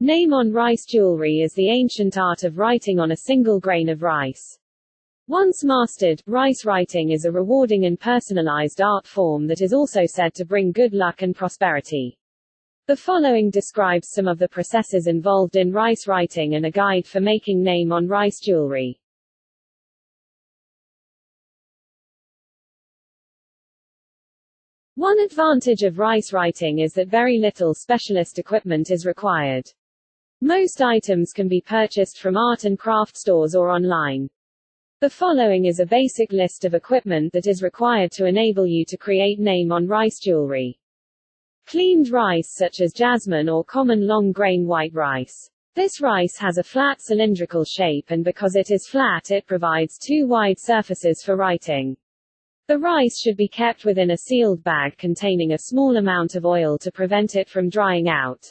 Name on rice jewelry is the ancient art of writing on a single grain of rice. Once mastered, rice writing is a rewarding and personalized art form that is also said to bring good luck and prosperity. The following describes some of the processes involved in rice writing and a guide for making name on rice jewelry. One advantage of rice writing is that very little specialist equipment is required. Most items can be purchased from art and craft stores or online. The following is a basic list of equipment that is required to enable you to create name on rice jewelry. Cleaned rice such as jasmine or common long-grain white rice. This rice has a flat cylindrical shape, and because it is flat it provides two wide surfaces for writing. The rice should be kept within a sealed bag containing a small amount of oil to prevent it from drying out.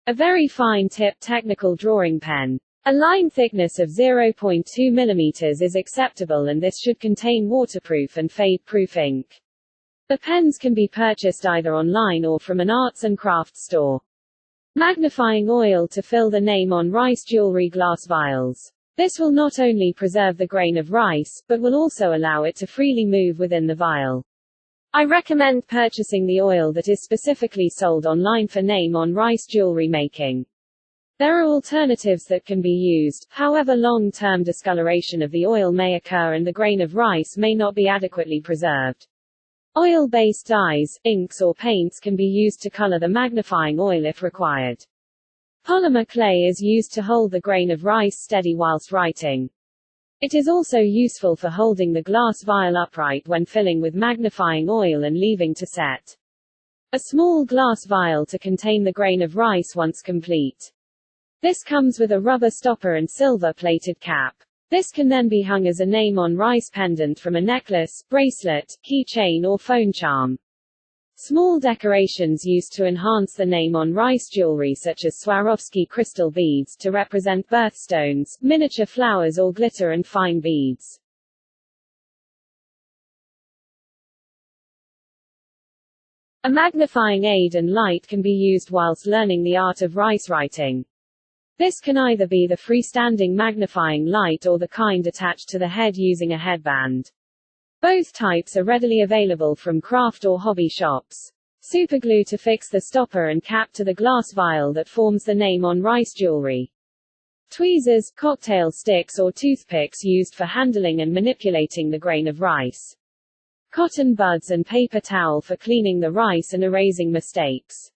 A very fine-tip technical drawing pen. A line thickness of 0.2 mm is acceptable, and this should contain waterproof and fade-proof ink. The pens can be purchased either online or from an arts and crafts store. Magnifying oil to fill the name on rice jewelry glass vials. This will not only preserve the grain of rice, but will also allow it to freely move within the vial. I recommend purchasing the oil that is specifically sold online for name on rice jewelry making. There are alternatives that can be used, however long-term discoloration of the oil may occur and the grain of rice may not be adequately preserved. Oil-based dyes, inks or paints can be used to color the magnifying oil if required. Polymer clay is used to hold the grain of rice steady whilst writing. It is also useful for holding the glass vial upright when filling with magnifying oil and leaving to set. A small glass vial to contain the grain of rice once complete. This comes with a rubber stopper and silver-plated cap. This can then be hung as a name on rice pendant from a necklace, bracelet, keychain or phone charm. Small decorations used to enhance the name on rice jewelry such as Swarovski crystal beads to represent birthstones, miniature flowers or glitter and fine beads. A magnifying aid and light can be used whilst learning the art of rice writing. This can either be the freestanding magnifying light or the kind attached to the head using a headband. Both types are readily available from craft or hobby shops. Superglue to fix the stopper and cap to the glass vial that forms the name on rice jewelry. Tweezers, cocktail sticks or toothpicks used for handling and manipulating the grain of rice. Cotton buds and paper towel for cleaning the rice and erasing mistakes.